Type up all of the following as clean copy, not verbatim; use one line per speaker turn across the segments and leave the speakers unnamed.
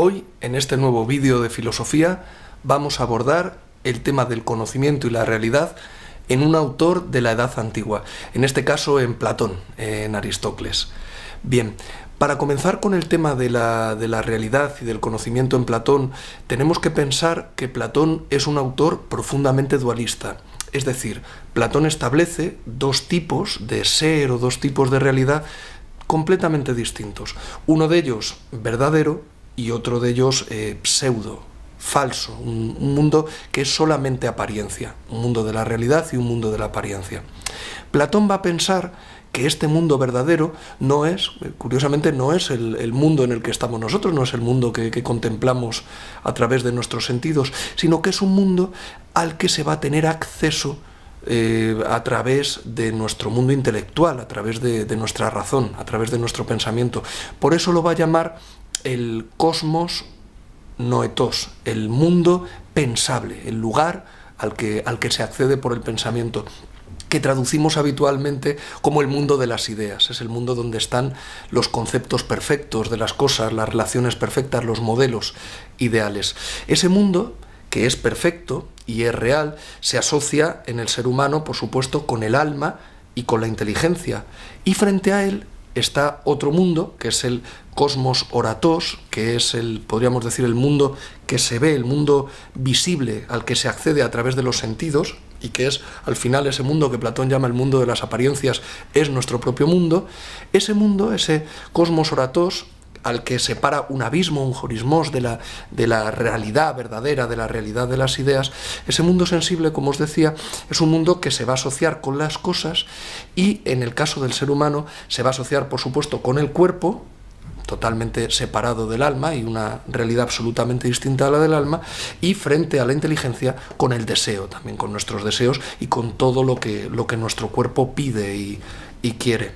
Hoy, en este nuevo vídeo de filosofía, vamos a abordar el tema del conocimiento y la realidad en un autor de la Edad Antigua, en este caso en Platón, en Aristócles. Bien, para comenzar con el tema de la realidad y del conocimiento en Platón, tenemos que pensar que Platón es un autor profundamente dualista. Es decir, Platón establece dos tipos de ser o dos tipos de realidad completamente distintos. Uno de ellos verdadero y otro de ellos pseudo, falso, un mundo que es solamente apariencia, un mundo de la realidad y un mundo de la apariencia. Platón va a pensar que este mundo verdadero no es, curiosamente, no es el mundo en el que estamos nosotros, no es el mundo que contemplamos a través de nuestros sentidos, sino que es un mundo al que se va a tener acceso a través de nuestro mundo intelectual, a través de nuestra razón, a través de nuestro pensamiento. Por eso lo va a llamar el cosmos noetos, el mundo pensable, el lugar al que se accede por el pensamiento, que traducimos habitualmente como el mundo de las ideas. Es el mundo donde están los conceptos perfectos de las cosas, las relaciones perfectas, los modelos ideales. Ese mundo, que es perfecto y es real, se asocia en el ser humano, por supuesto, con el alma y con la inteligencia. Y frente a él está otro mundo, que es el cosmos oratos, que es podríamos decir, el mundo que se ve, el mundo visible al que se accede a través de los sentidos, y que es, al final, ese mundo que Platón llama el mundo de las apariencias, es nuestro propio mundo. Ese mundo, ese cosmos oratos, al que separa un abismo, un jorismos de la realidad verdadera, de la realidad de las ideas, ese mundo sensible, como os decía, es un mundo que se va a asociar con las cosas y, en el caso del ser humano, se va a asociar, por supuesto, con el cuerpo, totalmente separado del alma y una realidad absolutamente distinta a la del alma, y frente a la inteligencia con el deseo, también con nuestros deseos y con todo lo que nuestro cuerpo pide y quiere.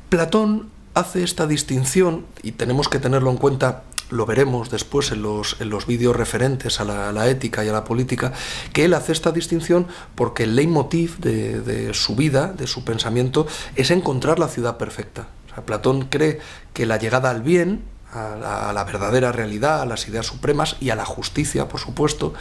Platón hace esta distinción, y tenemos que tenerlo en cuenta, lo veremos después en los vídeos referentes a la ética y a la política, que él hace esta distinción porque el leitmotiv de su vida, de su pensamiento, es encontrar la ciudad perfecta. O sea, Platón cree que la llegada al bien, a la verdadera realidad, a las ideas supremas y a la justicia, por supuesto,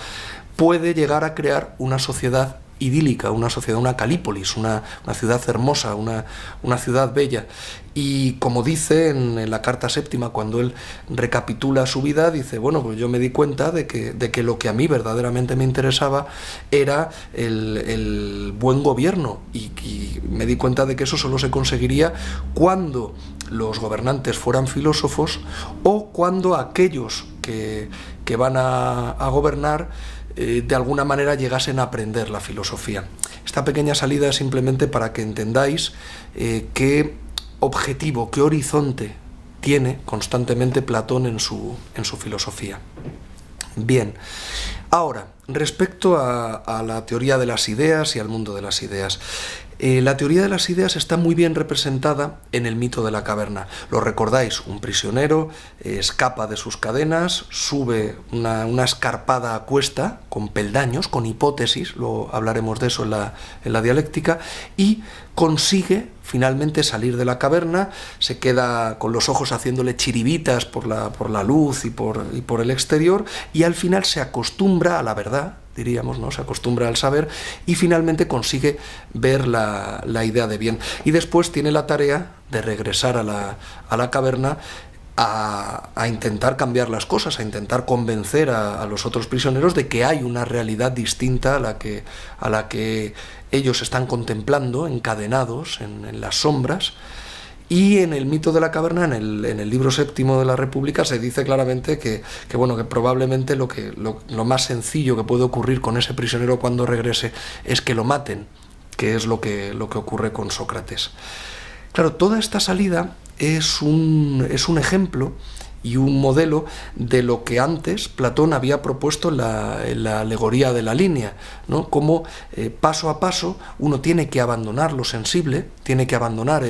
puede llegar a crear una sociedad idílica, una sociedad, una Calípolis, una ciudad hermosa, una ciudad bella. Y como dice en la carta séptima, cuando él recapitula su vida, dice, bueno, pues yo me di cuenta de que lo que a mí verdaderamente me interesaba era el buen gobierno, y me di cuenta de que eso solo se conseguiría cuando los gobernantes fueran filósofos o cuando aquellos que van a gobernar de alguna manera llegasen a aprender la filosofía. Esta pequeña salida es simplemente para que entendáis qué objetivo, qué horizonte tiene constantemente Platón en su filosofía. Bien, ahora, respecto a la teoría de las ideas y al mundo de las ideas. La teoría de las ideas está muy bien representada en el mito de la caverna. Lo recordáis, un prisionero escapa de sus cadenas, sube una escarpada cuesta con peldaños, con hipótesis, luego hablaremos de eso en la dialéctica, y consigue finalmente salir de la caverna, se queda con los ojos haciéndole chiribitas por la luz y por el exterior, y al final se acostumbra a la verdad, diríamos, ¿no? Se acostumbra al saber y finalmente consigue ver la idea de bien. Y después tiene la tarea de regresar a la caverna a intentar cambiar las cosas, a intentar convencer a los otros prisioneros de que hay una realidad distinta a la que ellos están contemplando, encadenados en las sombras. Y en el mito de la caverna, en el libro séptimo de la República, se dice claramente que probablemente lo más sencillo que puede ocurrir con ese prisionero cuando regrese es que lo maten, que es lo que ocurre con Sócrates. Claro, toda esta salida es un ejemplo y un modelo de lo que antes Platón había propuesto en la alegoría de la línea, ¿no? Cómo paso a paso uno tiene que abandonar lo sensible, tiene que abandonar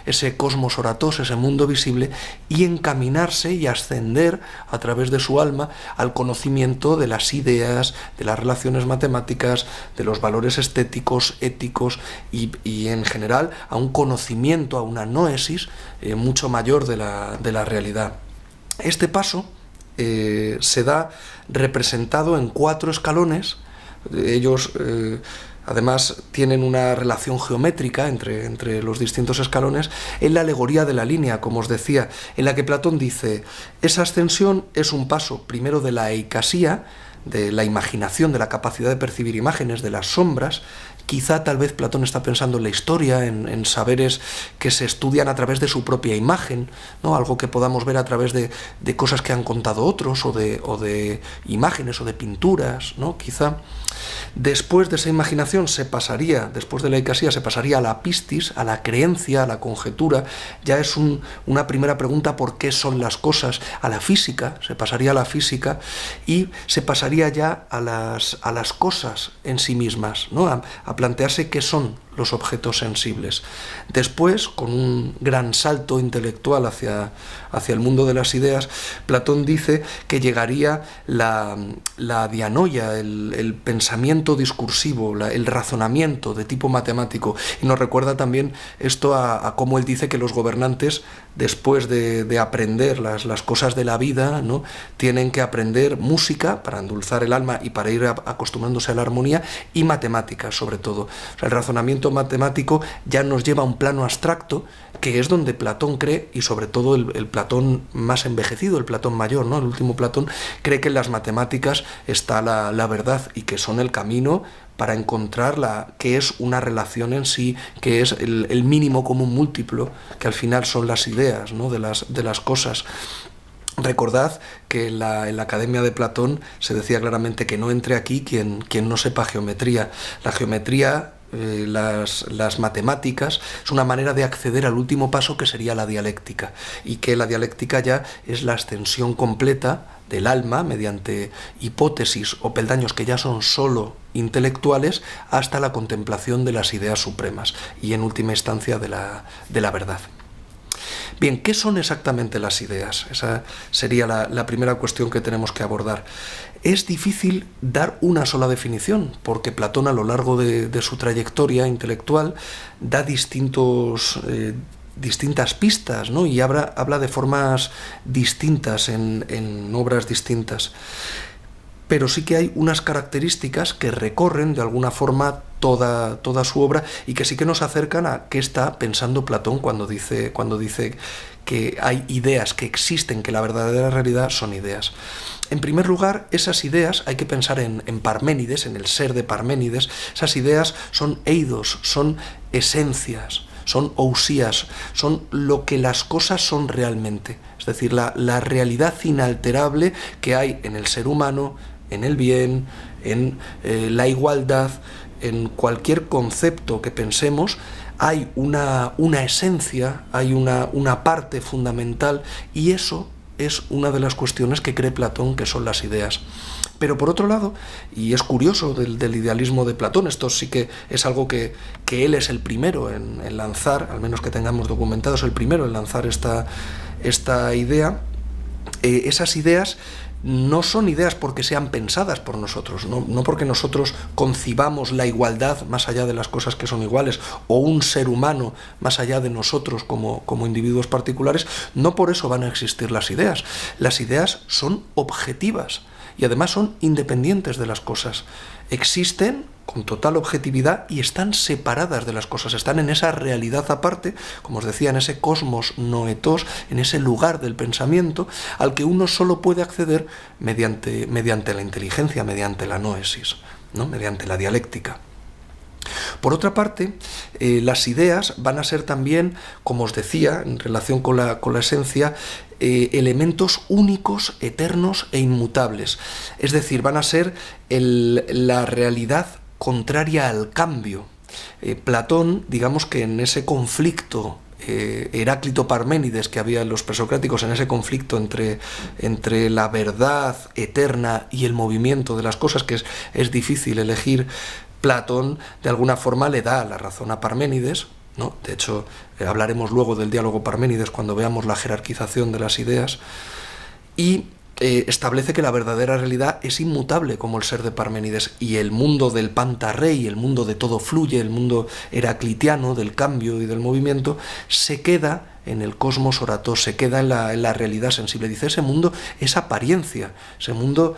ese cosmos oratos, ese mundo visible, y encaminarse y ascender a través de su alma al conocimiento de las ideas, de las relaciones matemáticas, de los valores estéticos, éticos y en general a un conocimiento, a una noesis mucho mayor de la realidad. Este paso se da representado en 4 escalones. Ellos además tienen una relación geométrica entre los distintos escalones en la alegoría de la línea, como os decía, en la que Platón dice: esa ascensión es un paso primero de la eikasía, de la imaginación, de la capacidad de percibir imágenes, de las sombras. Quizá tal vez Platón está pensando en la historia, en saberes que se estudian a través de su propia imagen, ¿no? Algo que podamos ver a través de cosas que han contado otros, o de imágenes o de pinturas, ¿no? Quizá. Después de esa imaginación después de la eikasía, se pasaría a la pistis, a la creencia, a la conjetura. Ya es una primera pregunta: ¿por qué son las cosas? A la física, se pasaría a la física, y se pasaría ya a las cosas en sí mismas, ¿no? A plantearse qué son los objetos sensibles. Después, con un gran salto intelectual hacia el mundo de las ideas, Platón dice que llegaría la dianoia, el pensamiento discursivo, el razonamiento de tipo matemático. Y nos recuerda también esto a cómo él dice que los gobernantes, después de aprender las cosas de la vida, ¿no?, tienen que aprender música para endulzar el alma y para ir acostumbrándose a la armonía, y matemáticas sobre todo. O sea, el razonamiento matemático ya nos lleva a un plano abstracto, que es donde Platón cree, y sobre todo el Platón más envejecido, el Platón mayor, ¿no?, el último Platón, cree que en las matemáticas está la verdad, y que son el camino para encontrar qué es una relación en sí, qué es el mínimo común múltiplo, que al final son las ideas, ¿no?, de las cosas. Recordad que en la Academia de Platón se decía claramente que no entre aquí quien no sepa geometría. La geometría, las matemáticas, es una manera de acceder al último paso, que sería la dialéctica, y que la dialéctica ya es la extensión completa del alma, mediante hipótesis o peldaños que ya son solo intelectuales, hasta la contemplación de las ideas supremas y, en última instancia, de la verdad. Bien, ¿qué son exactamente las ideas? Esa sería la primera cuestión que tenemos que abordar. Es difícil dar una sola definición, porque Platón, a lo largo de su trayectoria intelectual, da distintas pistas, ¿no?, y habla de formas distintas en obras distintas. Pero sí que hay unas características que recorren de alguna forma toda su obra, y que sí que nos acercan a qué está pensando Platón cuando dice que hay ideas que existen, que la verdadera realidad son ideas. En primer lugar, esas ideas hay que pensar en Parménides, en el ser de Parménides. Esas ideas son eidos, son esencias, son ousías, son lo que las cosas son realmente. Es decir, la realidad inalterable que hay en el ser humano, en el bien, en la igualdad, en cualquier concepto que pensemos. Hay una esencia, hay una parte fundamental, y eso es una de las cuestiones que cree Platón que son las ideas. Pero por otro lado, y es curioso del idealismo de Platón, esto sí que es algo que él es el primero en lanzar, al menos que tengamos documentado, es el primero en lanzar esta idea. Esas ideas no son ideas porque sean pensadas por nosotros, no porque nosotros concibamos la igualdad más allá de las cosas que son iguales, o un ser humano más allá de nosotros como individuos particulares. No por eso van a existir las ideas. Las ideas son objetivas y además son independientes de las cosas. Existen con total objetividad y están separadas de las cosas, están en esa realidad aparte, como os decía, en ese cosmos noetos, en ese lugar del pensamiento al que uno solo puede acceder mediante la inteligencia, mediante la noesis, ¿no?, mediante la dialéctica. Por otra parte, las ideas van a ser también, como os decía, en relación con la esencia, elementos únicos, eternos e inmutables. Es decir, van a ser la realidad contraria al cambio. Platón, digamos que en ese conflicto Heráclito-Parménides que había en los presocráticos, en ese conflicto entre la verdad eterna y el movimiento de las cosas, que es difícil elegir, Platón de alguna forma le da la razón a Parménides, ¿no? De hecho, hablaremos luego del diálogo Parménides cuando veamos la jerarquización de las ideas, y establece que la verdadera realidad es inmutable como el ser de Parménides, y el mundo del pantarrey, el mundo de todo fluye, el mundo heraclitiano del cambio y del movimiento, se queda en el cosmos orato, se queda en la realidad sensible. Dice, ese mundo es apariencia, ese mundo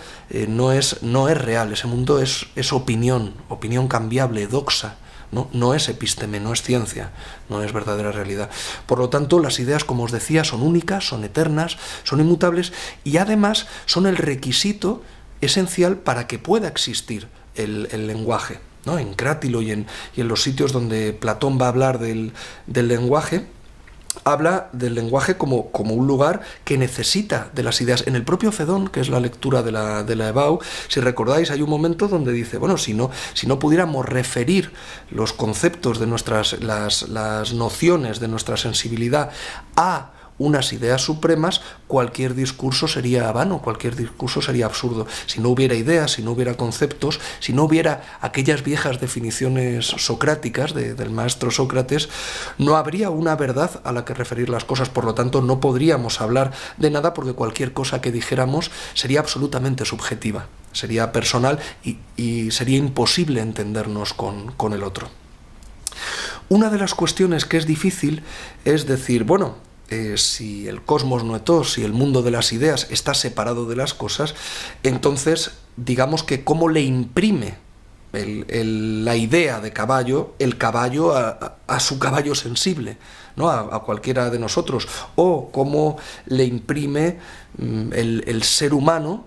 no es real, ese mundo es opinión cambiable, doxa, no es episteme, no es ciencia, no es verdadera realidad. Por lo tanto, las ideas, como os decía, son únicas, son eternas, son inmutables y además son el requisito esencial para que pueda existir el lenguaje, ¿no? En Crátilo y en los sitios donde Platón va a hablar del lenguaje, habla del lenguaje como un lugar que necesita de las ideas. En el propio Fedón, que es la lectura de la Ebau, si recordáis, hay un momento donde dice, bueno, si no pudiéramos referir los conceptos de las nociones de nuestra sensibilidad a unas ideas supremas, cualquier discurso sería vano, cualquier discurso sería absurdo. Si no hubiera ideas, si no hubiera conceptos, si no hubiera aquellas viejas definiciones socráticas del maestro Sócrates, no habría una verdad a la que referir las cosas. Por lo tanto, no podríamos hablar de nada porque cualquier cosa que dijéramos sería absolutamente subjetiva, sería personal y sería imposible entendernos con el otro. Una de las cuestiones que es difícil es decir, bueno, si el cosmos noetos, si el mundo de las ideas está separado de las cosas, entonces digamos que cómo le imprime la idea de caballo, el caballo a su caballo sensible, ¿no? A cualquiera de nosotros, o cómo le imprime el ser humano,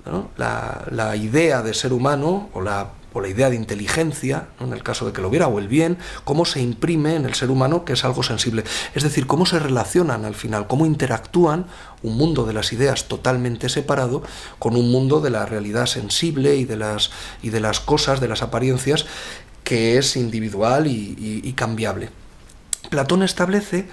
¿no? La idea de ser humano o la idea de inteligencia, ¿no? En el caso de que lo hubiera, o el bien, cómo se imprime en el ser humano, que es algo sensible. Es decir, cómo se relacionan al final, cómo interactúan un mundo de las ideas totalmente separado con un mundo de la realidad sensible y de las cosas, de las apariencias, que es individual y cambiable. Platón establece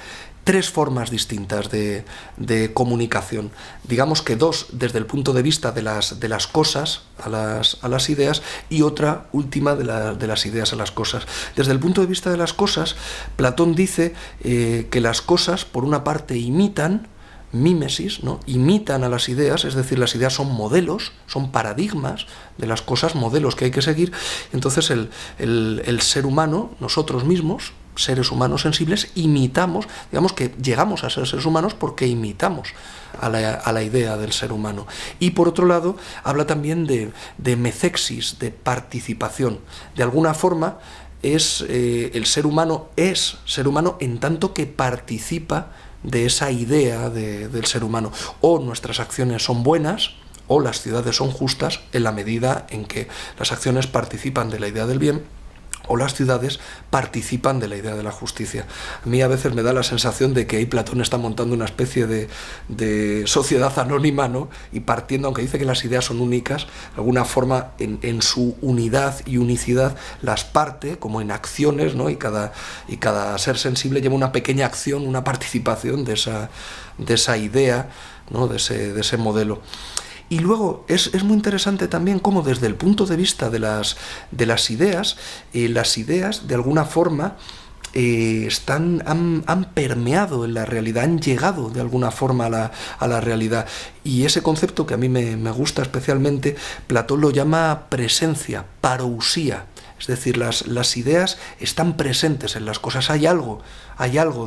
tres formas distintas de comunicación. Digamos que dos desde el punto de vista de las cosas a las ideas y otra última de las ideas a las cosas. Desde el punto de vista de las cosas, Platón dice que las cosas, por una parte, imitan, mímesis, ¿no? Imitan a las ideas, es decir, las ideas son modelos, son paradigmas de las cosas, modelos que hay que seguir. Entonces el ser humano, nosotros mismos, seres humanos sensibles, imitamos, digamos que llegamos a ser seres humanos porque imitamos a la idea del ser humano. Y por otro lado, habla también de mecexis, de participación. De alguna forma, el ser humano es ser humano en tanto que participa de esa idea del ser humano. O nuestras acciones son buenas, o las ciudades son justas en la medida en que las acciones participan de la idea del bien, o las ciudades participan de la idea de la justicia. A mí a veces me da la sensación de que ahí Platón está montando una especie de sociedad anónima, ¿no? Y partiendo, aunque dice que las ideas son únicas, de alguna forma en su unidad y unicidad las parte como en acciones, ¿no? Y cada ser sensible lleva una pequeña acción, una participación de esa idea, ¿no? de ese modelo. Y luego es muy interesante también cómo desde el punto de vista de las ideas de alguna forma han permeado en la realidad, han llegado de alguna forma a la realidad. Y ese concepto que a mí me gusta especialmente, Platón lo llama presencia, parousía. Es decir, las ideas están presentes en las cosas, hay algo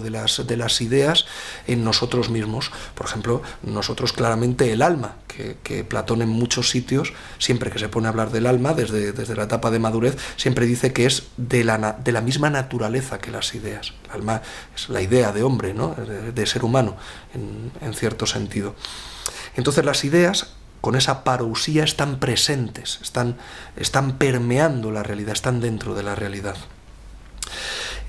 de las ideas en nosotros mismos. Por ejemplo, nosotros claramente el alma, que Platón en muchos sitios, siempre que se pone a hablar del alma, desde la etapa de madurez, siempre dice que es de la misma naturaleza que las ideas. El alma es la idea de hombre, ¿no? de ser humano, en cierto sentido. Entonces las ideas, con esa parousía, están presentes, están permeando la realidad, están dentro de la realidad.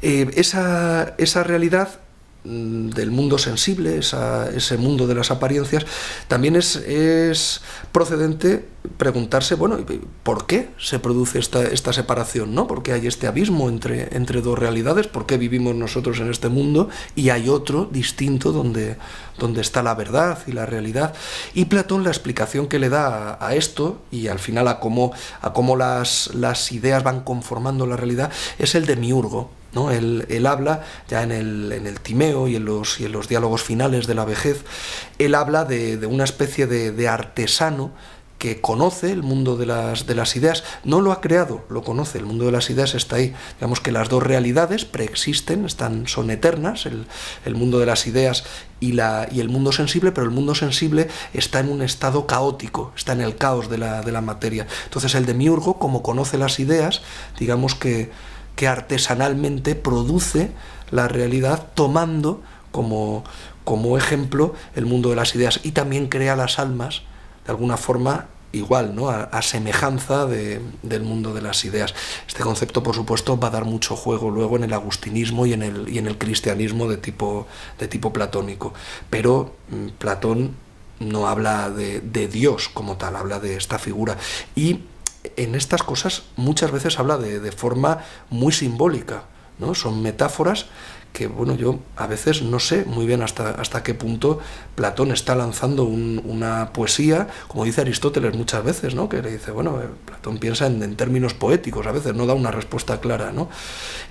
Esa realidad del mundo sensible, ese mundo de las apariencias, también es procedente preguntarse, bueno, ¿por qué se produce esta separación, ¿no? ¿Por qué hay este abismo entre dos realidades? ¿Por qué vivimos nosotros en este mundo y hay otro distinto donde está la verdad y la realidad? Y Platón, la explicación que le da a esto y al final a cómo las ideas van conformando la realidad es el demiurgo, ¿no? Él habla, ya en el Timeo y en los diálogos finales de la vejez, él habla de una especie de artesano que conoce el mundo de las ideas, no lo ha creado, lo conoce, el mundo de las ideas está ahí. Digamos que las dos realidades preexisten, son eternas, el mundo de las ideas y el mundo sensible, pero el mundo sensible está en un estado caótico, está en el caos de la materia. Entonces el demiurgo, como conoce las ideas, digamos que artesanalmente produce la realidad tomando como ejemplo el mundo de las ideas, y también crea las almas de alguna forma igual, ¿no? A semejanza del mundo de las ideas. Este concepto, por supuesto, va a dar mucho juego luego en el agustinismo y en el cristianismo de tipo platónico, pero Platón no habla de Dios como tal, habla de esta figura, y en estas cosas muchas veces habla de forma muy simbólica, ¿no? Son metáforas que, bueno, yo a veces no sé muy bien hasta qué punto Platón está lanzando una poesía, como dice Aristóteles muchas veces, ¿no? Que le dice, bueno, Platón piensa en términos poéticos, a veces no da una respuesta clara, ¿no?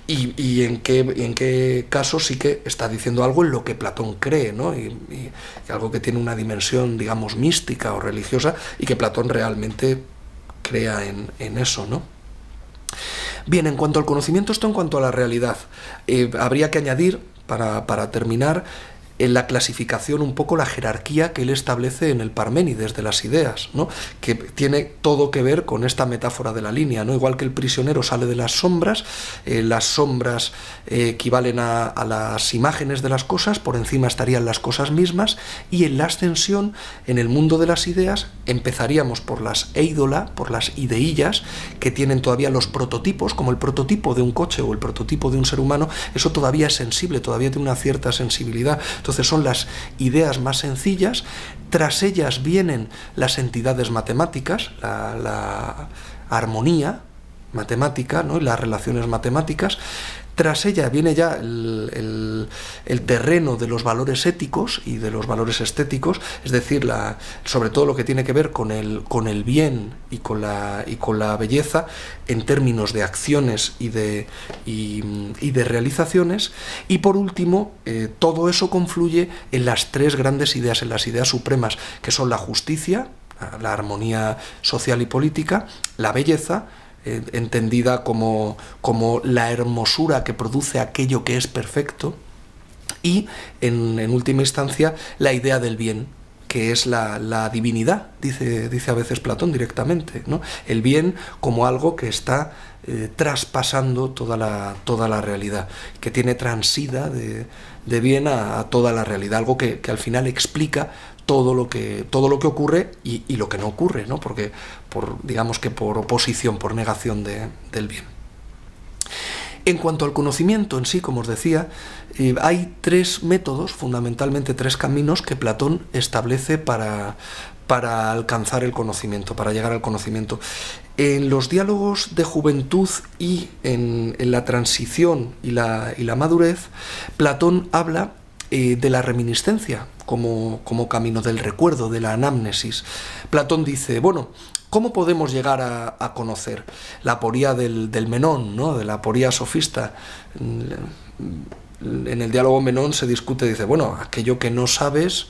Y en qué caso sí que está diciendo algo en lo que Platón cree, ¿no? Y algo que tiene una dimensión, digamos, mística o religiosa, y que Platón realmente crea en eso, ¿no? Bien, en cuanto al conocimiento, esto en cuanto a la realidad. Habría que añadir, para terminar, en la clasificación un poco la jerarquía que él establece en el Parménides de las ideas, ¿no? Que tiene todo que ver con esta metáfora de la línea, ¿no? Igual que el prisionero sale de las sombras equivalen a las imágenes de las cosas, por encima estarían las cosas mismas, y en la ascensión, en el mundo de las ideas, empezaríamos por las eidola, por las ideillas, que tienen todavía los prototipos, como el prototipo de un coche o el prototipo de un ser humano. Eso todavía es sensible, todavía tiene una cierta sensibilidad. Entonces son las ideas más sencillas, tras ellas vienen las entidades matemáticas, la armonía matemática, ¿no? Y las relaciones matemáticas. Tras ella viene ya el terreno de los valores éticos y de los valores estéticos, es decir, sobre todo lo que tiene que ver con el bien y con la belleza en términos de acciones y de realizaciones. Y por último, todo eso confluye en las tres grandes ideas, en las ideas supremas, que son la justicia, la armonía social y política, la belleza, entendida como la hermosura que produce aquello que es perfecto, y en última instancia la idea del bien, que es la divinidad, dice a veces Platón directamente, ¿no? El bien como algo que está traspasando toda la realidad, que tiene transida de bien a toda la realidad, algo que al final explica todo lo que ocurre y lo que no ocurre, ¿no? Porque digamos que por oposición, por negación del bien. En cuanto al conocimiento en sí, como os decía, hay tres métodos, fundamentalmente tres caminos que Platón establece para alcanzar el conocimiento, para llegar al conocimiento. En los diálogos de juventud y en la transición y la madurez, Platón habla de la reminiscencia como camino, del recuerdo, de la anamnesis. Platón dice, bueno, ¿cómo podemos llegar a conocer? La aporía del Menón, ¿no? De la aporía sofista. En el diálogo Menón se discute, dice, bueno, aquello que no sabes,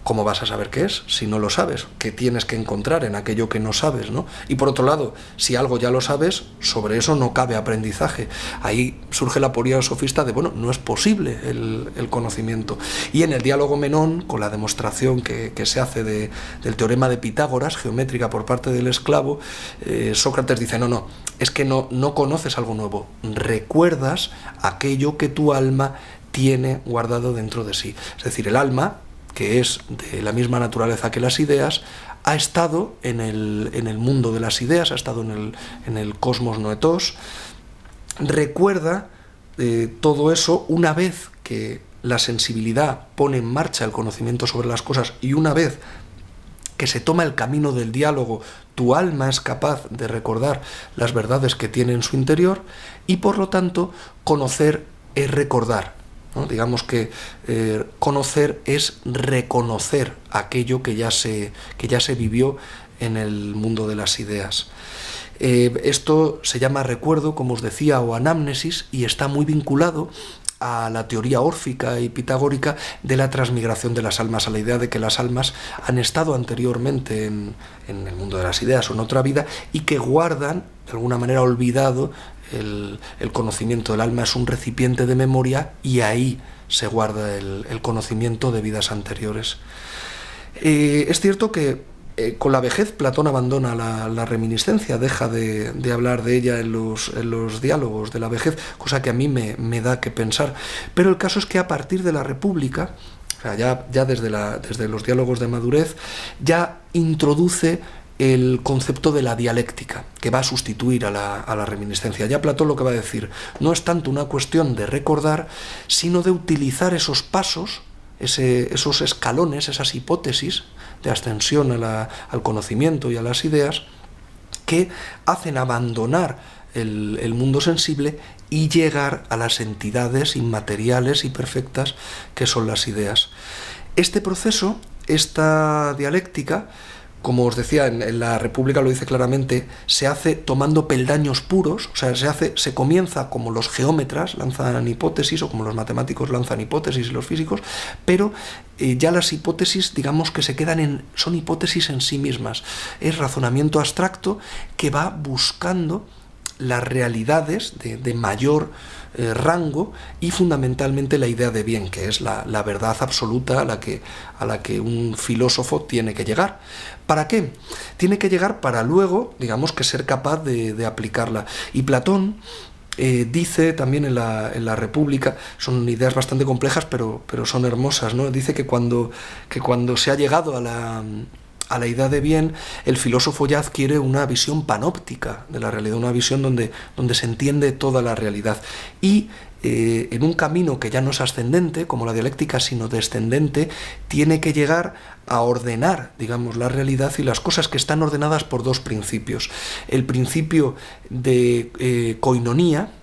¿cómo vas a saber qué es si no lo sabes? ¿Qué tienes que encontrar en aquello que no sabes, ¿no? Y por otro lado, si algo ya lo sabes, sobre eso no cabe aprendizaje. Ahí surge la aporía sofista de, bueno, no es posible el conocimiento. Y en el diálogo Menón, con la demostración que se hace del teorema de Pitágoras, geométrica por parte del esclavo, Sócrates dice, no, es que no conoces algo nuevo, recuerdas aquello que tu alma tiene guardado dentro de sí. Es decir, el alma, que es de la misma naturaleza que las ideas, ha estado en el mundo de las ideas, ha estado en el cosmos noetos, recuerda todo eso una vez que la sensibilidad pone en marcha el conocimiento sobre las cosas, y una vez que se toma el camino del diálogo, tu alma es capaz de recordar las verdades que tiene en su interior, y por lo tanto conocer es recordar, ¿no? Digamos que conocer es reconocer aquello que ya se vivió en el mundo de las ideas. Esto se llama recuerdo, como os decía, o anamnesis, y está muy vinculado a la teoría órfica y pitagórica de la transmigración de las almas, a la idea de que las almas han estado anteriormente en el mundo de las ideas o en otra vida y que guardan, de alguna manera olvidado, el conocimiento. El alma es un recipiente de memoria y ahí se guarda el conocimiento de vidas anteriores. Es cierto que con la vejez Platón abandona la reminiscencia, deja de hablar de ella en los diálogos de la vejez, cosa que a mí me da que pensar. Pero el caso es que a partir de la República, o sea, ya desde los diálogos de madurez, ya introduce el concepto de la dialéctica, que va a sustituir a la reminiscencia. Ya Platón lo que va a decir no es tanto una cuestión de recordar, sino de utilizar esos pasos, esos escalones, esas hipótesis de ascensión al conocimiento y a las ideas, que hacen abandonar el mundo sensible y llegar a las entidades inmateriales y perfectas que son las ideas. Este proceso, esta dialéctica, como os decía, en la República lo dice claramente, se hace tomando peldaños puros, o sea, se comienza como los geómetras lanzan hipótesis o como los matemáticos lanzan hipótesis y los físicos, pero ya las hipótesis, digamos que son hipótesis en sí mismas. Es razonamiento abstracto que va buscando las realidades de mayor rango y fundamentalmente la idea de bien, que es la verdad absoluta a la que un filósofo tiene que llegar. ¿Para qué? Tiene que llegar para luego, digamos, que ser capaz de aplicarla. Y Platón dice también en la República, son ideas bastante complejas, pero son hermosas, ¿no? Dice que cuando se ha llegado a la idea de bien, el filósofo ya adquiere una visión panóptica de la realidad, una visión donde se entiende toda la realidad. Y en un camino que ya no es ascendente, como la dialéctica, sino descendente, tiene que llegar a ordenar, digamos, la realidad y las cosas que están ordenadas por dos principios. El principio de koinonía,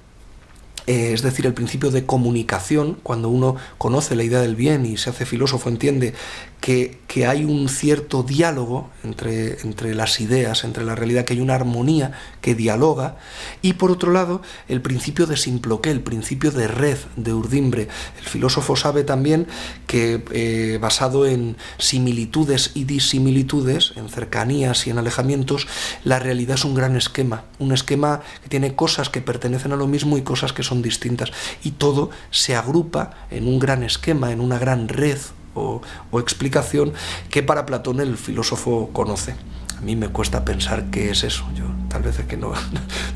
es decir, el principio de comunicación. Cuando uno conoce la idea del bien y se hace filósofo, entiende que hay un cierto diálogo entre las ideas, entre la realidad, que hay una armonía que dialoga. Y por otro lado, el principio de simploqué, el principio de red, de urdimbre. El filósofo sabe también que basado en similitudes y disimilitudes, en cercanías y en alejamientos, la realidad es un gran esquema, un esquema que tiene cosas que pertenecen a lo mismo y cosas que son distintas, y todo se agrupa en un gran esquema, en una gran red o explicación que para Platón el filósofo conoce. A mí me cuesta pensar qué es eso. Yo tal vez es que no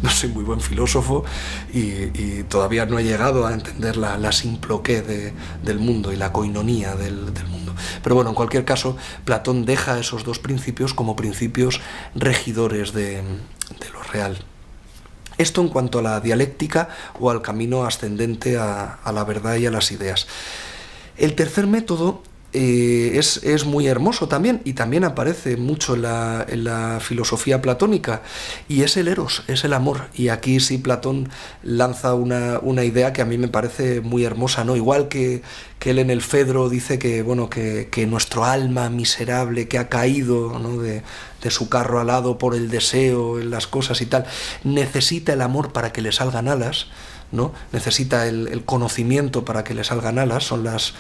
soy muy buen filósofo y todavía no he llegado a entender la simploqué del mundo y la koinonía del mundo. Pero bueno, en cualquier caso, Platón deja esos dos principios como principios regidores de lo real. Esto en cuanto a la dialéctica o al camino ascendente a la verdad y a las ideas. El tercer método es muy hermoso también, y también aparece mucho en la filosofía platónica, y es el eros, es el amor. Y aquí sí Platón lanza una idea que a mí me parece muy hermosa, ¿no? Igual que él en el Fedro dice que nuestro alma miserable que ha caído, ¿no?, de su carro alado por el deseo en las cosas y tal, necesita el amor para que le salgan alas, ¿no? Necesita el conocimiento para que le salgan alas, son las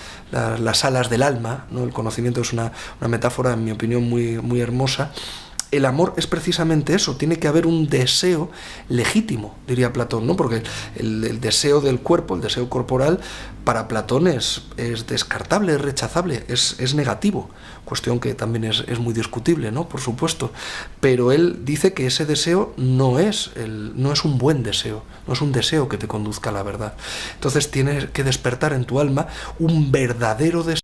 alas del alma, ¿no? El conocimiento es una metáfora, en mi opinión, muy hermosa. El amor es precisamente eso, tiene que haber un deseo legítimo, diría Platón, ¿no? Porque el deseo del cuerpo, el deseo corporal, para Platón es descartable, es rechazable, es negativo, cuestión que también es muy discutible, ¿no? Por supuesto, pero él dice que ese deseo no es un buen deseo, no es un deseo que te conduzca a la verdad. Entonces tienes que despertar en tu alma un verdadero deseo